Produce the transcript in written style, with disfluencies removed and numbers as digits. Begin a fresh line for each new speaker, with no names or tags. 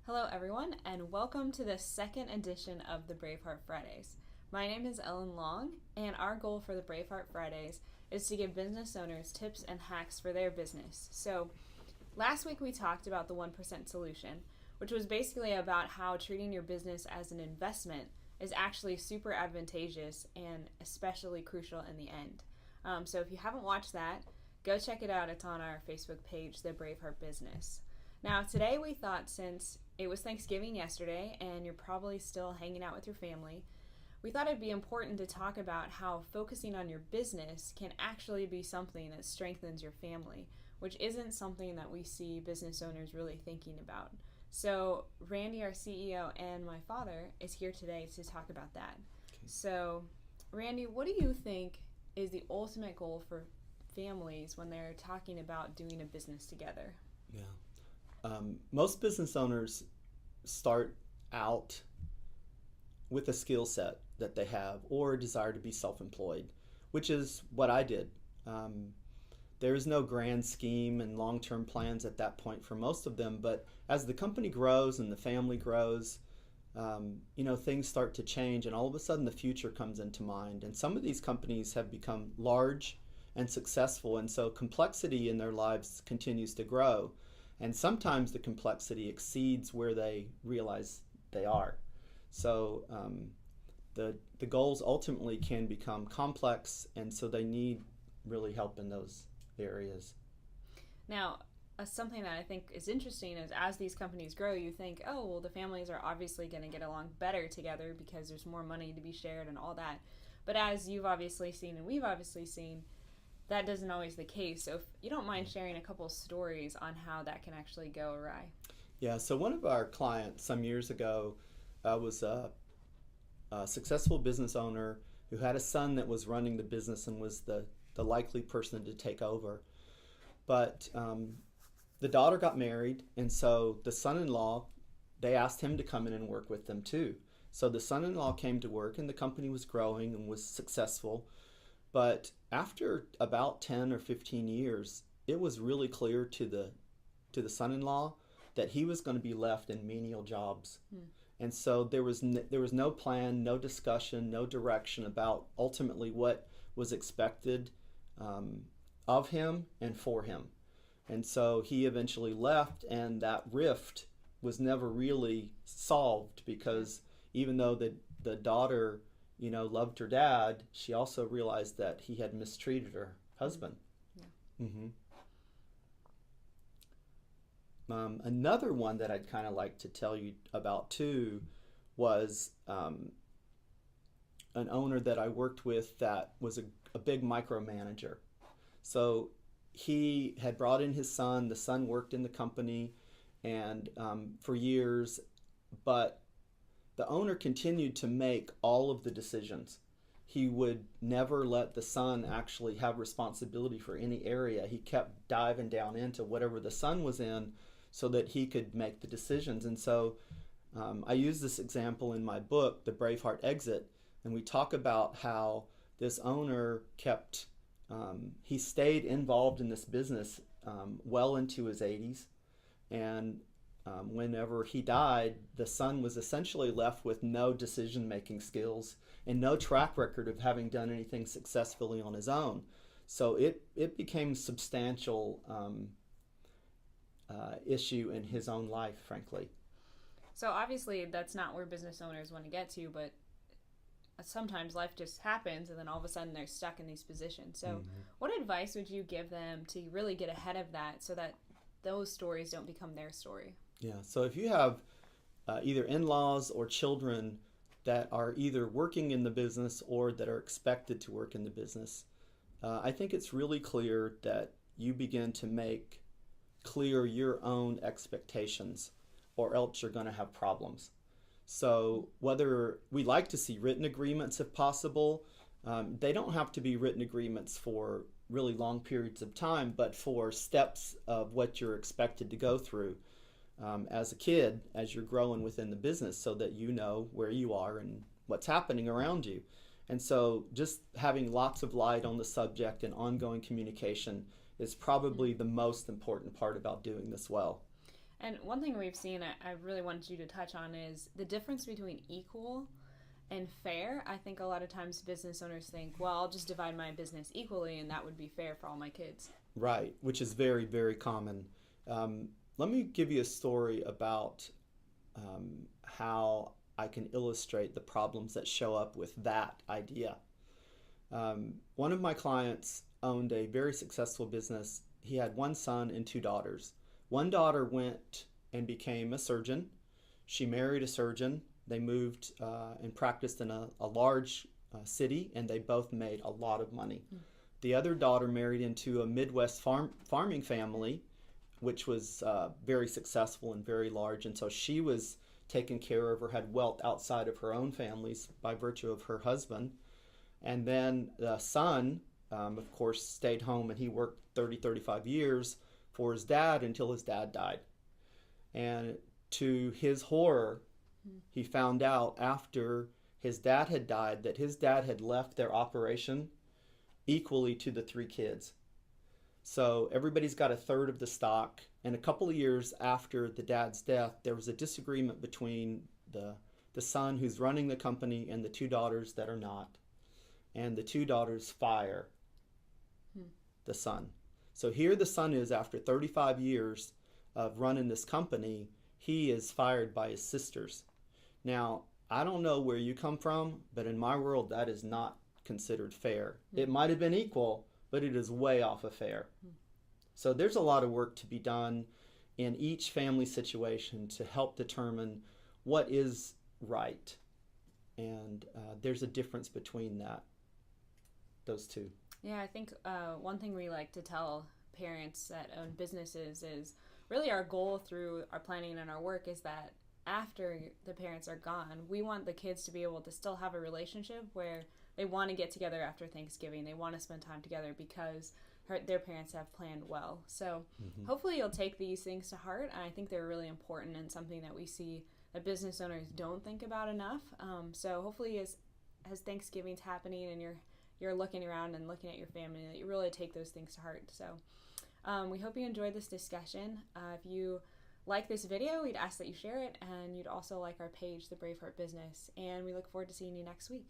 Hello, everyone, and welcome to the second edition of the Braveheart Fridays. My name is Ellen Long, and our goal for the Braveheart Fridays is to give business owners tips and hacks for their business. So, last week we talked about the 1% solution, which was basically about how treating your business as an investment is actually super advantageous and especially crucial in the end. So, if you haven't watched that, go check it out. It's on our Facebook page, The Braveheart Business. Now, today we thought since it was Thanksgiving yesterday and you're probably still hanging out with your family, we thought it'd be important to talk about how focusing on your business can actually be something that strengthens your family, which isn't something that we see business owners really thinking about. So, Randy, our CEO, and my father is here today to talk about that. Okay. So, Randy, what do you think is the ultimate goal for families when they're talking about doing a business together?
Yeah. Most business owners start out with a skill set that they have or a desire to be self-employed, which is what I did. There is no grand scheme and long-term plans at that point for most of them, but as the company grows and the family grows, things start to change, and all of a sudden the future comes into mind. And some of these companies have become large and successful, and so complexity in their lives continues to grow. And sometimes the complexity exceeds where they realize they are. So the goals ultimately can become complex, and so they need really help in those areas.
Now, something that I think is interesting is as these companies grow, you think, oh, well, the families are obviously going to get along better together because there's more money to be shared and all that. But as you've obviously seen and we've obviously seen, that isn't always the case. So if you don't mind sharing a couple stories on how that can actually go awry.
Yeah, so one of our clients some years ago was a successful business owner who had a son that was running the business and was the likely person to take over. But the daughter got married, and so the son-in-law, they asked him to come in and work with them too. So the son-in-law came to work, and the company was growing and was successful. But after about 10 or 15 years, it was really clear to the son-in-law that he was going to be left in menial jobs. And so there was no plan, no discussion, no direction about ultimately what was expected of him and for him. And so he eventually left, and that rift was never really solved because even though the daughter loved her dad, she also realized that he had mistreated her husband. Yeah. Another one that I'd kind of like to tell you about too was an owner that I worked with that was a big micromanager. So he had brought in his son. The son worked in the company and for years, but the owner continued to make all of the decisions. He would never let the son actually have responsibility for any area. He kept diving down into whatever the son was in so that he could make the decisions. And so I use this example in my book, The Braveheart Exit, and we talk about how this owner he stayed involved in this business well into his 80s, and whenever he died, the son was essentially left with no decision-making skills and no track record of having done anything successfully on his own. So it became a substantial issue in his own life, frankly.
So obviously that's not where business owners want to get to, but sometimes life just happens and then all of a sudden they're stuck in these positions. So what advice would you give them to really get ahead of that so that those stories don't become their story?
Yeah, so if you have either in-laws or children that are either working in the business or that are expected to work in the business, I think it's really clear that you begin to make clear your own expectations, or else you're going to have problems. So whether we like to see written agreements if possible, they don't have to be written agreements for really long periods of time, but for steps of what you're expected to go through as a kid as you're growing within the business so that you know where you are and what's happening around you. And so just having lots of light on the subject and ongoing communication is probably the most important part about doing this well.
And one thing we've seen, I really wanted you to touch on, is the difference between equal and fair. I think a lot of times business owners think, well, I'll just divide my business equally and that would be fair for all my kids.
Right, which is very, very common. Let me give you a story about how I can illustrate the problems that show up with that idea. One of my clients owned a very successful business. He had one son and two daughters. One daughter went and became a surgeon. She married a surgeon. They moved and practiced in a large city, and they both made a lot of money. The other daughter married into a Midwest farming family, which was very successful and very large, and so she was taken care of or had wealth outside of her own families by virtue of her husband. And then the son, of course, stayed home, and he worked 35 years for his dad until his dad died. And to his horror, he found out after his dad had died that his dad had left their operation equally to the three kids. So everybody's got a third of the stock. And a couple of years after the dad's death, there was a disagreement between the son who's running the company and the two daughters that are not. And the two daughters fire the son. So here the son is, after 35 years of running this company, he is fired by his sisters. Now, I don't know where you come from, but in my world, that is not considered fair. It might have been equal, but it is way off of fair. So there's a lot of work to be done in each family situation to help determine what is right. And there's a difference between those two.
Yeah, I think one thing we like to tell parents that own businesses is really our goal through our planning and our work is that after the parents are gone, we want the kids to be able to still have a relationship where they want to get together after Thanksgiving. They want to spend time together because their parents have planned well. So hopefully you'll take these things to heart. I think they're really important and something that we see that business owners don't think about enough. So hopefully as Thanksgiving's happening and you're looking around and looking at your family, that you really take those things to heart. So we hope you enjoyed this discussion. If you like this video, we'd ask that you share it, and you'd also like our page, The Braveheart Business. And we look forward to seeing you next week.